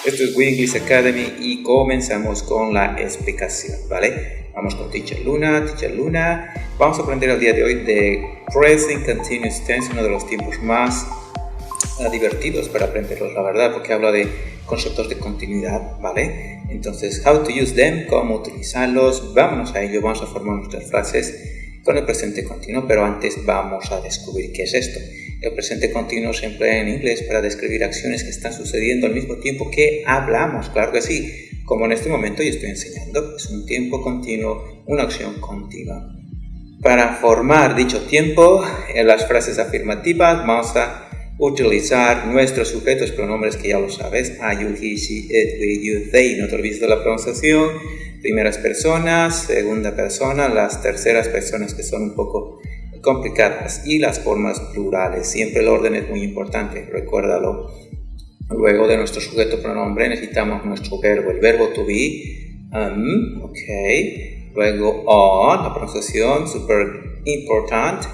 Esto es We English Academy y comenzamos con la explicación, ¿vale? Vamos con Teacher Luna. Vamos a aprender el día de hoy de Present Continuous Tense, uno de los tiempos más divertidos para aprenderlos, la verdad, porque habla de conceptos de continuidad, ¿vale? Entonces, how to use them, cómo utilizarlos. Vámonos a ello, vamos a formar nuestras frases con el presente continuo, pero antes vamos a descubrir qué es esto. El presente continuo se emplea en inglés para describir acciones que están sucediendo al mismo tiempo que hablamos, claro que sí, como en este momento yo estoy enseñando, es un tiempo continuo, una acción continua. Para formar dicho tiempo, en las frases afirmativas vamos a utilizar nuestros sujetos pronombres que ya lo sabes, I, you, he, she, it, we, you, they, no te olvides de la pronunciación, primeras personas, segunda persona, las terceras personas que son un poco complicadas y las formas plurales. Siempre el orden es muy importante, recuérdalo. Luego de nuestro sujeto pronombre necesitamos nuestro verbo, el verbo to be, ok. Luego on, la pronunciación, súper importante.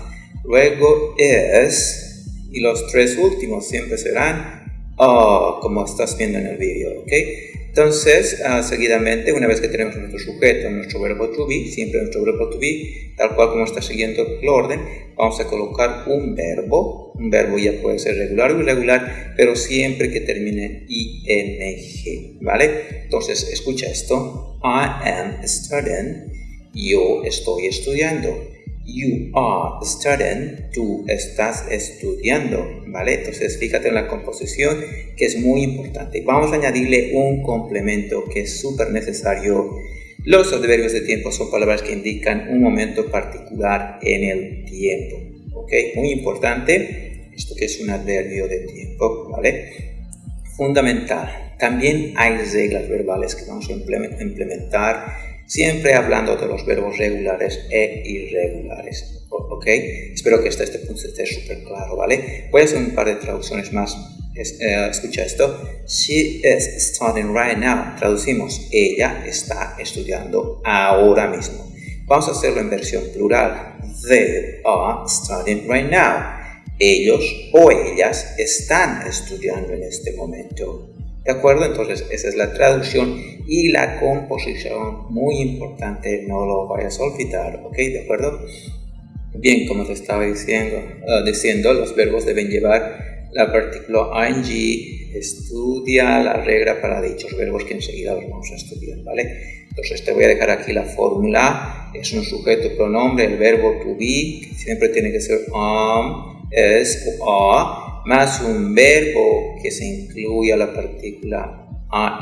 Luego is, y los tres últimos siempre serán como estás viendo en el vídeo, ok. Entonces, seguidamente, una vez que tenemos nuestro sujeto, nuestro verbo to be, siempre nuestro verbo to be, tal cual como está siguiendo el orden, vamos a colocar un verbo. Un verbo ya puede ser regular o irregular, pero siempre que termine ing, ¿vale? Entonces, escucha esto. I am studying. Yo estoy estudiando. You are studying, tú estás estudiando, ¿vale? Entonces fíjate en la composición que es muy importante. Vamos a añadirle un complemento que es súper necesario. Los adverbios de tiempo son palabras que indican un momento particular en el tiempo, ¿ok? Muy importante, esto que es un adverbio de tiempo, ¿vale? Fundamental. También hay reglas verbales que vamos a implementar. Siempre hablando de los verbos regulares e irregulares, ¿ok? Espero que hasta este punto esté súper claro, ¿vale? Voy a hacer un par de traducciones más. Escucha esto. She is studying right now. Traducimos, ella está estudiando ahora mismo. Vamos a hacerlo en versión plural. They are studying right now. Ellos o ellas están estudiando en este momento. ¿De acuerdo? Entonces, esa es la traducción y la composición, muy importante, no lo vayas a olvidar, ¿ok? ¿De acuerdo? Bien, como te estaba diciendo, los verbos deben llevar la partícula ing, estudia la regla para dichos verbos que enseguida los vamos a estudiar, ¿vale? Entonces, te voy a dejar aquí la fórmula, es un sujeto pronombre, el verbo to be, que siempre tiene que ser es o are, más un verbo que se incluye a la partícula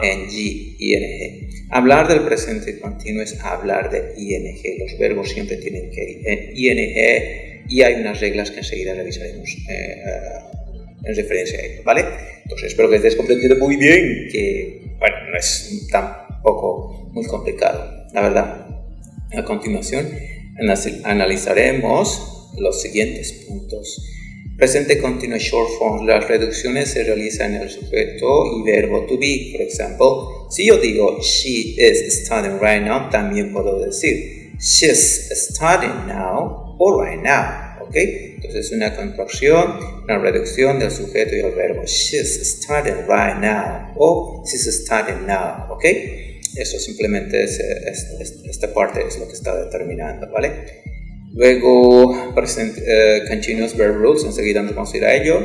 ing. Hablar del presente continuo es hablar de ing. Los verbos siempre tienen que ing y hay unas reglas que enseguida revisaremos en referencia a ello, ¿vale? Entonces espero que estés comprendiendo muy bien que, bueno, no es tampoco muy complicado, la verdad. A continuación analizaremos los siguientes puntos. Presente continuo short form, las reducciones se realizan en el sujeto y verbo to be. Por ejemplo, si yo digo she is studying right now, también puedo decir she's studying now o right now, ¿ok? Entonces es una contracción, una reducción del sujeto y el verbo. She's studying right now o she's studying now, ¿ok? Eso simplemente esta parte es lo que está determinando, ¿vale? Luego, present continuous verb rules, enseguida nos vamos a ir a ello.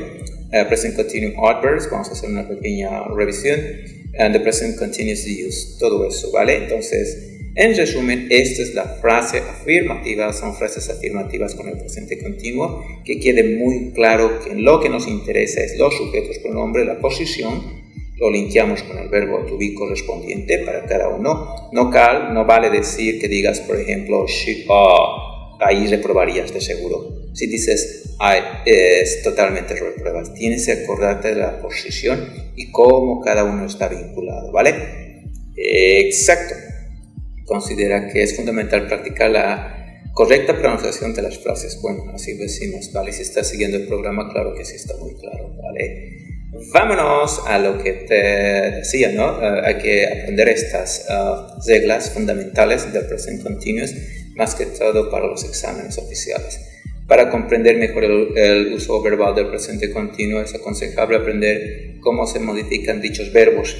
Present continuous adverbs, vamos a hacer una pequeña revisión. And the present continuous use, todo eso, ¿vale? Entonces, en resumen, esta es la frase afirmativa, son frases afirmativas con el presente continuo, que quede muy claro que lo que nos interesa es los sujetos pronombre, la posición, lo linkeamos con el verbo to be correspondiente para cada uno. No vale decir que digas, por ejemplo, she, ahí reprobarías de seguro. Si dices es totalmente repruebas. Tienes que acordarte de la posición y cómo cada uno está vinculado, ¿vale? Exacto. Considera que es fundamental practicar la correcta pronunciación de las frases. Bueno, así decimos, ¿vale? Si estás siguiendo el programa, claro que sí está muy claro, ¿vale? Vámonos a lo que te decía, ¿no? Hay que aprender estas reglas fundamentales del present continuous, más que todo para los exámenes oficiales. Para comprender mejor el uso verbal del presente continuo, es aconsejable aprender cómo se modifican dichos verbos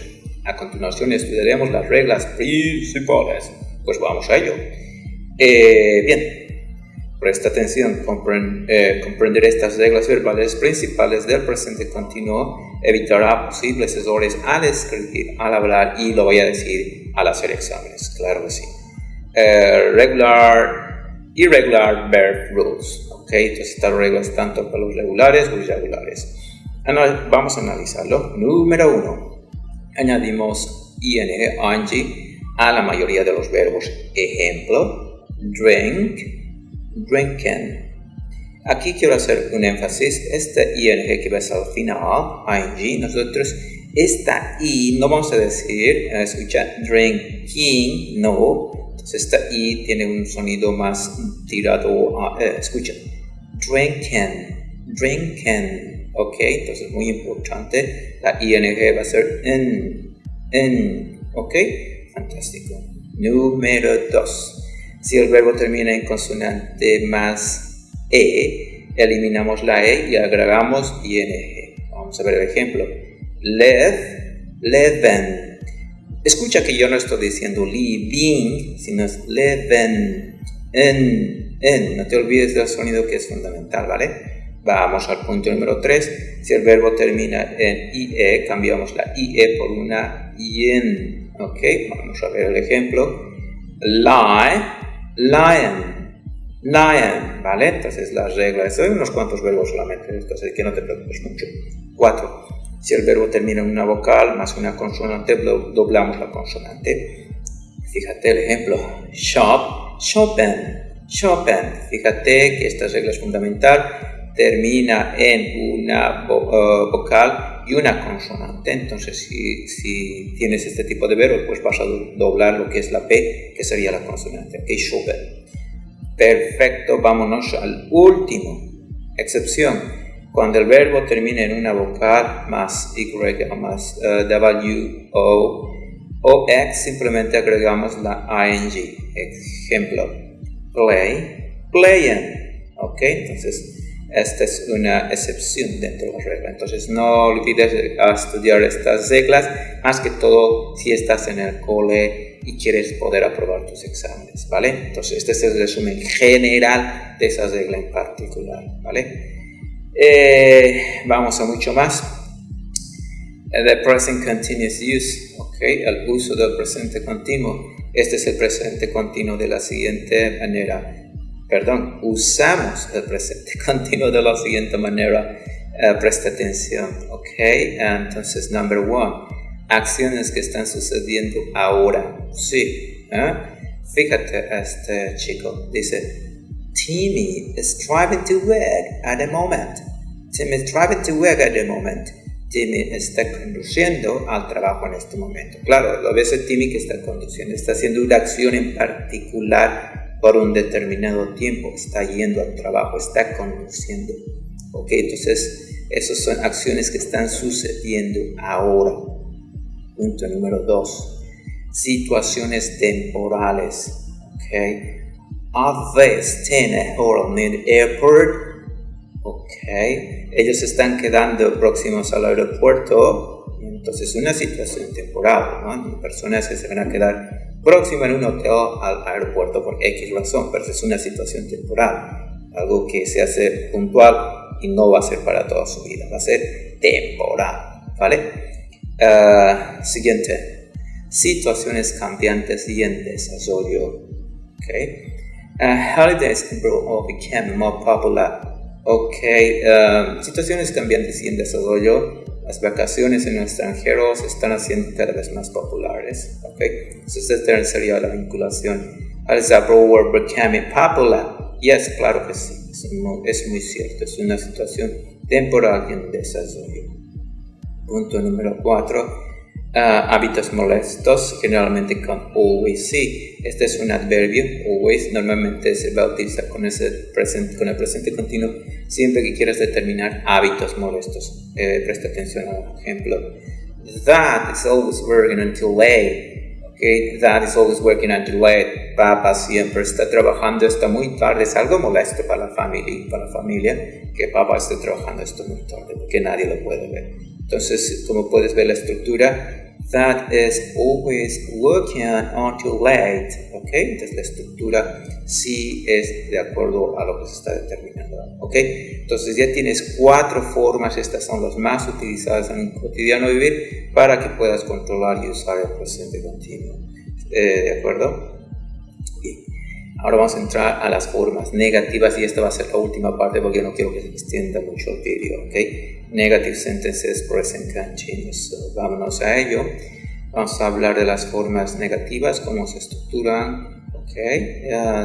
A continuación estudiaremos las reglas principales. Pues vamos a ello. Bien, presta atención. Comprender estas reglas verbales principales del presente continuo evitará posibles errores al escribir, al hablar y lo voy a decir al hacer exámenes. Claro que sí. Irregular verb rules. Entonces estas reglas tanto para los regulares o irregulares. Vamos a analizarlo. Número 1. Añadimos ing a la mayoría de los verbos. Ejemplo, drink, drinking. Aquí quiero hacer un énfasis. Este ing que ves al final, ing, nosotros esta i no vamos a decir, escucha, drinking, no. Entonces esta i tiene un sonido más tirado a, escucha, drinking. Entonces muy importante, la ing va a ser en, fantástico. Número 2, si el verbo termina en consonante más e, eliminamos la e y agregamos ing. Vamos a ver el ejemplo. Leven. Escucha que yo no estoy diciendo living, sino es leven, en. No te olvides del sonido que es fundamental, ¿vale? Vamos al punto número 3. Si el verbo termina en ie, cambiamos la ie por una ien. Vamos a ver el ejemplo. Lion, ¿vale? Entonces las reglas, hay unos cuantos verbos solamente, entonces que no te preocupes mucho. 4. Si el verbo termina en una vocal más una consonante, doblamos la consonante. Fíjate el ejemplo. Shoppen. Fíjate que esta regla es fundamental. Termina en una vocal y una consonante. Entonces, si tienes este tipo de verbo, pues vas a doblar lo que es la P, que sería la consonante. Shoppen. Perfecto, vámonos al último. Excepción. Cuando el verbo termina en una vocal más Y, más W, O, X, simplemente agregamos la ing. Ejemplo, playin. Entonces, esta es una excepción dentro de la regla. Entonces, no olvides estudiar estas reglas, más que todo si estás en el cole y quieres poder aprobar tus exámenes, ¿vale? Entonces, este es el resumen general de esa regla en particular, ¿vale? Vamos a mucho más. The present continuous use, el uso del presente continuo. Este es el presente continuo de la siguiente manera. Usamos el presente continuo de la siguiente manera. Presta atención, Entonces, number 1. Acciones que están sucediendo ahora. Sí, Fíjate, este chico dice, Timmy is driving to work at the moment. Timmy está conduciendo al trabajo en este momento. Claro, lo ves a Timmy que está conduciendo. Está haciendo una acción en particular por un determinado tiempo. Está yendo al trabajo, está conduciendo. Entonces, esas son acciones que están sucediendo ahora. Punto número 2. Situaciones temporales. Are they staying at home in the airport? Ellos se están quedando próximos al aeropuerto. Entonces, una situación temporal, ¿no? Personas que se van a quedar próximas en un hotel al aeropuerto por X razón, pero es una situación temporal. Algo que se hace puntual y no va a ser para toda su vida, va a ser temporal, ¿vale? Siguiente. Situaciones cambiantes y en desarrollo. Holidays became more popular. Situaciones cambiantes y en desarrollo. Las vacaciones en el extranjero se están haciendo cada vez más populares. Entonces esta sería la vinculación. Holidays abroad became popular. Yes, claro que sí. Es muy cierto. Es una situación temporal y en desarrollo. Punto número 4. Hábitos molestos, generalmente con always. Sí, este es un adverbio, always, normalmente se va a utilizar con el presente continuo siempre que quieras determinar hábitos molestos. Presta atención al ejemplo. That is always working until late. That is always working until late. Papá siempre está trabajando hasta muy tarde. Es algo molesto para la familia, que papá esté trabajando hasta muy tarde, porque nadie lo puede ver. Entonces, como puedes ver la estructura, that is always working until late, ¿ok? Entonces la estructura sí es de acuerdo a lo que se está determinando, ¿ok? Entonces ya tienes 4 formas, estas son las más utilizadas en el cotidiano vivir para que puedas controlar y usar el presente continuo, ¿de acuerdo? Bien. Ahora vamos a entrar a las formas negativas y esta va a ser la última parte porque no quiero que se extienda mucho el vídeo, ¿ok? Negative sentences, present continuous. So, vámonos a ello. Vamos a hablar de las formas negativas, cómo se estructuran, ¿ok?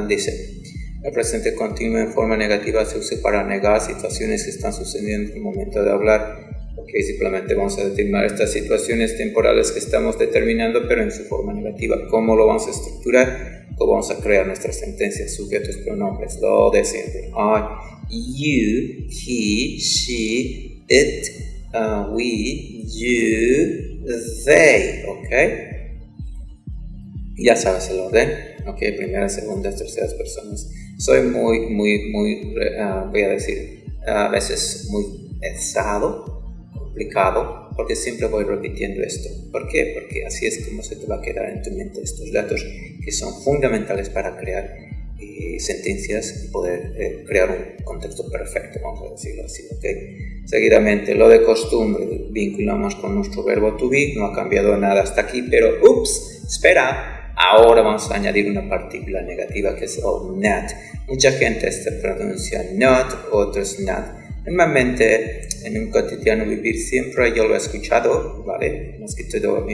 Dice, el presente continuo en forma negativa se usa para negar situaciones que están sucediendo en el momento de hablar. Ok, simplemente vamos a determinar estas situaciones temporales que estamos determinando, pero en su forma negativa. ¿Cómo lo vamos a estructurar? ¿Cómo vamos a crear nuestras sentencias, sujetos, pronombres? Lo de siempre. I, you, he, she, it, we, you, they. Ok. Ya sabes el orden. Ok, primera, segunda, terceras personas. Soy muy, voy a decir, a veces muy pesado, complicado, porque siempre voy repitiendo esto. ¿Por qué? Porque así es como se te va a quedar en tu mente estos datos que son fundamentales para crear sentencias y poder crear un contexto perfecto, vamos a decirlo así, ¿ok? Seguidamente, lo de costumbre, vinculamos con nuestro verbo to be, no ha cambiado nada hasta aquí, pero ¡ups! Espera, ahora vamos a añadir una partícula negativa que es el not. Mucha gente se pronuncia not, otros not. Normalmente en un cotidiano vivir siempre yo lo he escuchado, ¿vale? Más que todo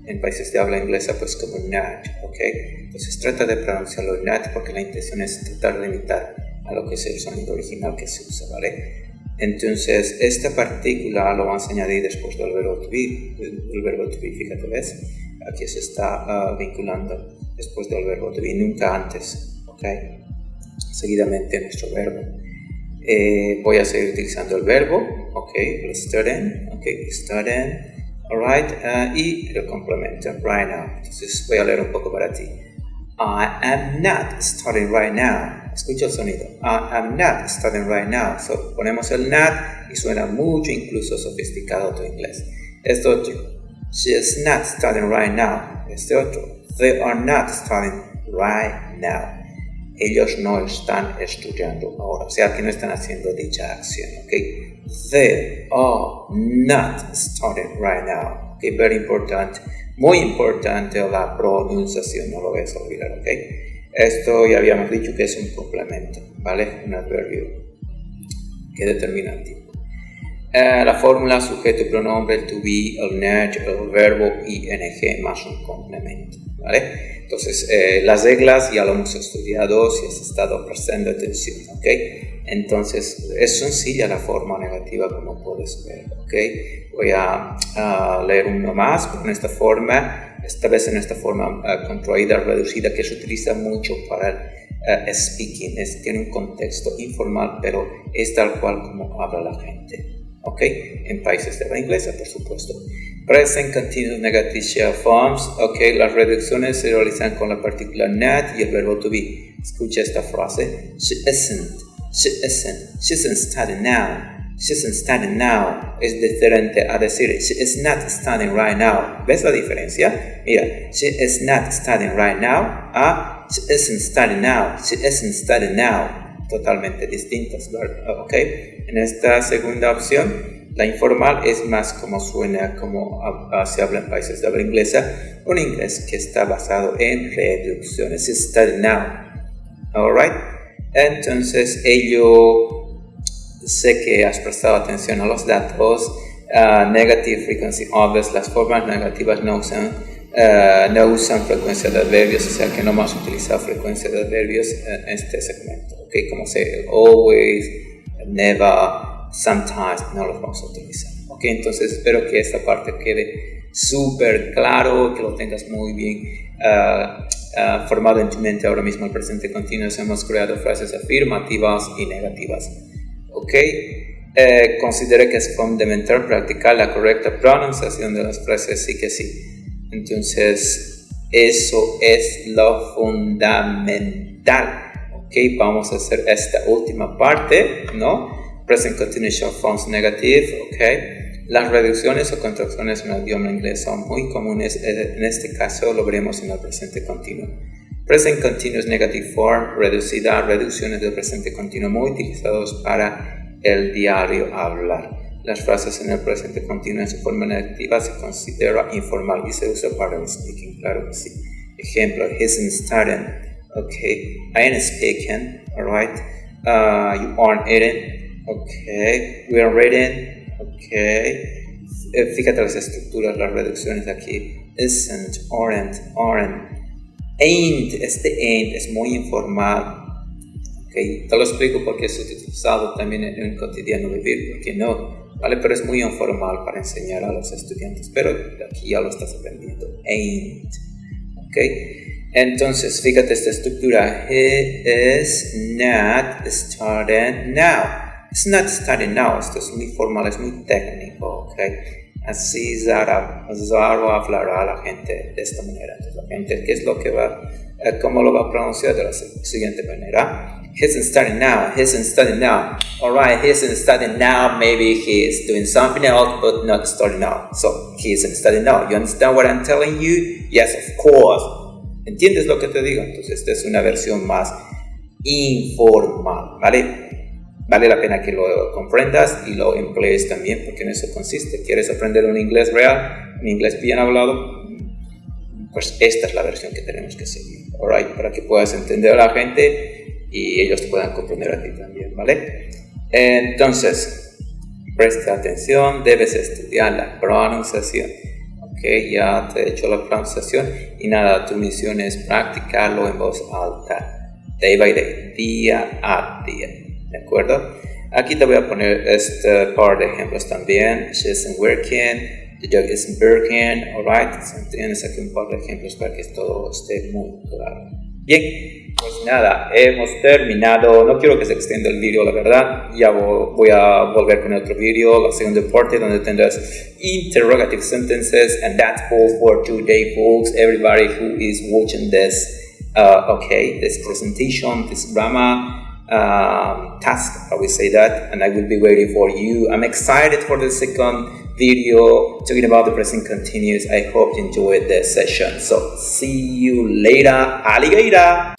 en países de habla inglesa, pues como not, ¿ok? Entonces trata de pronunciarlo not porque la intención es tratar de imitar a lo que es el sonido original que se usa, ¿vale? Entonces esta partícula lo vamos a añadir después del verbo to be, fíjate, ¿ves? Aquí se está vinculando después del verbo to be, nunca antes, ¿ok? Seguidamente nuestro verbo. Voy a seguir utilizando el verbo, ok, el studying, ok, studying, alright, y el complemento, right now. Entonces voy a leer un poco para ti. I am not studying right now. Escucha el sonido. I am not studying right now. So, ponemos el not y suena mucho, incluso sofisticado tu inglés. Este otro. She is not studying right now. Este otro. They are not studying right now. Ellos no están estudiando ahora, o sea que no están haciendo dicha acción, ¿ok? They are not studying right now, ¿ok? Very important, muy importante la pronunciación, no lo vayas a olvidar, ¿ok? Esto ya habíamos dicho que es un complemento, ¿vale? Un adverbio que determina el tiempo. La fórmula sujeto, pronombre, el to be, el not, el verbo ing más un complemento, ¿vale? Entonces, las reglas ya lo hemos estudiado si has estado prestando atención, ¿ok? Entonces, es sencilla la forma negativa como puedes ver, ¿ok? Voy a leer uno más con esta forma, esta vez en esta forma contraída, reducida, que se utiliza mucho para el speaking. Tiene un contexto informal, pero es tal cual como habla la gente, ¿ok? En países de la inglesa, por supuesto. Present continuous negative shell forms, ok, las reducciones se realizan con la partícula not y el verbo to be. Escucha esta frase. She isn't studying now. Es diferente a decir she is not studying right now. ¿Ves la diferencia? Mira, she is not studying right now a she isn't studying now. Totalmente distintas, ok. En esta segunda opción, la informal es más como suena, como se habla en países de habla inglesa, un inglés que está basado en reducciones. Study now. Alright. Entonces, sé que has prestado atención a los datos. Negative frequency obvious, las formas negativas no usan frecuencia de adverbios, o sea que no vamos a utilizar frecuencia de adverbios en este segmento, ¿ok? Como sea always, never, sometimes, no los vamos a utilizar, ¿ok? Entonces espero que esta parte quede súper claro, que lo tengas muy bien formado en tu mente ahora mismo. El presente continuo, hemos creado frases afirmativas y negativas, ¿ok? Considero que es fundamental practicar la correcta pronunciación de las frases sí que sí. Entonces, eso es lo fundamental. Ok, vamos a hacer esta última parte, ¿no? Present continuous short forms negative, ok. Las reducciones o contracciones en el idioma inglés son muy comunes. En este caso lo veremos en el presente continuo. Present continuous negative form, reducida, reducciones del presente continuo muy utilizados para el diario hablar. Las frases en el presente continuo en su forma negativa se considera informal y se usa para el speaking, claro que sí. Ejemplo, he's studying, okay, I am speaking, alright, you aren't eating, okay, we are reading, okay. Fíjate las estructuras, las reducciones aquí, isn't, aren't. Ain't, ain't es muy informal. Okay. Te lo explico porque es utilizado también en un cotidiano vivir, porque no, ¿vale? Pero es muy informal para enseñar a los estudiantes, pero aquí ya lo estás aprendiendo. Ain't. Okay. Entonces, fíjate esta estructura. He is not studying now. It's not studying now. Esto es muy formal, es muy técnico. Okay. Así Zara hablará a la gente de esta manera. Entonces, la gente, ¿qué es lo que cómo lo va a pronunciar de la siguiente manera? He isn't studying now. He isn't studying now. Alright, he isn't studying now. Maybe he is doing something else, but not studying now. So, he isn't studying now. You understand what I'm telling you? Yes, of course. ¿Entiendes lo que te digo? Entonces, esta es una versión más informal, ¿vale? Vale la pena que lo comprendas y lo emplees también, porque en eso consiste. ¿Quieres aprender un inglés real, un inglés bien hablado? Pues esta es la versión que tenemos que seguir, alright, para que puedas entender a la gente y ellos te puedan comprender a ti también, ¿vale? Entonces, presta atención, debes estudiar la pronunciación. Ok, ya te he hecho la pronunciación y nada, tu misión es practicarlo en voz alta, day by day, día a día. ¿De acuerdo? Aquí te voy a poner este par de ejemplos también. She isn't working, the dog isn't working, alright. Tienes aquí un par de ejemplos para que todo esté muy claro. Bien, pues nada, hemos terminado. No quiero que se extienda el vídeo, la verdad. Ya voy a volver con otro vídeo, la segunda parte, donde tendrás interrogative sentences. And that's all for today, folks. Everybody who is watching this, this presentation, this grammar task, I will say that, and I will be waiting for you. I'm excited for the second video talking about the present continuous. I hope you enjoyed the session. So see you later, alligator.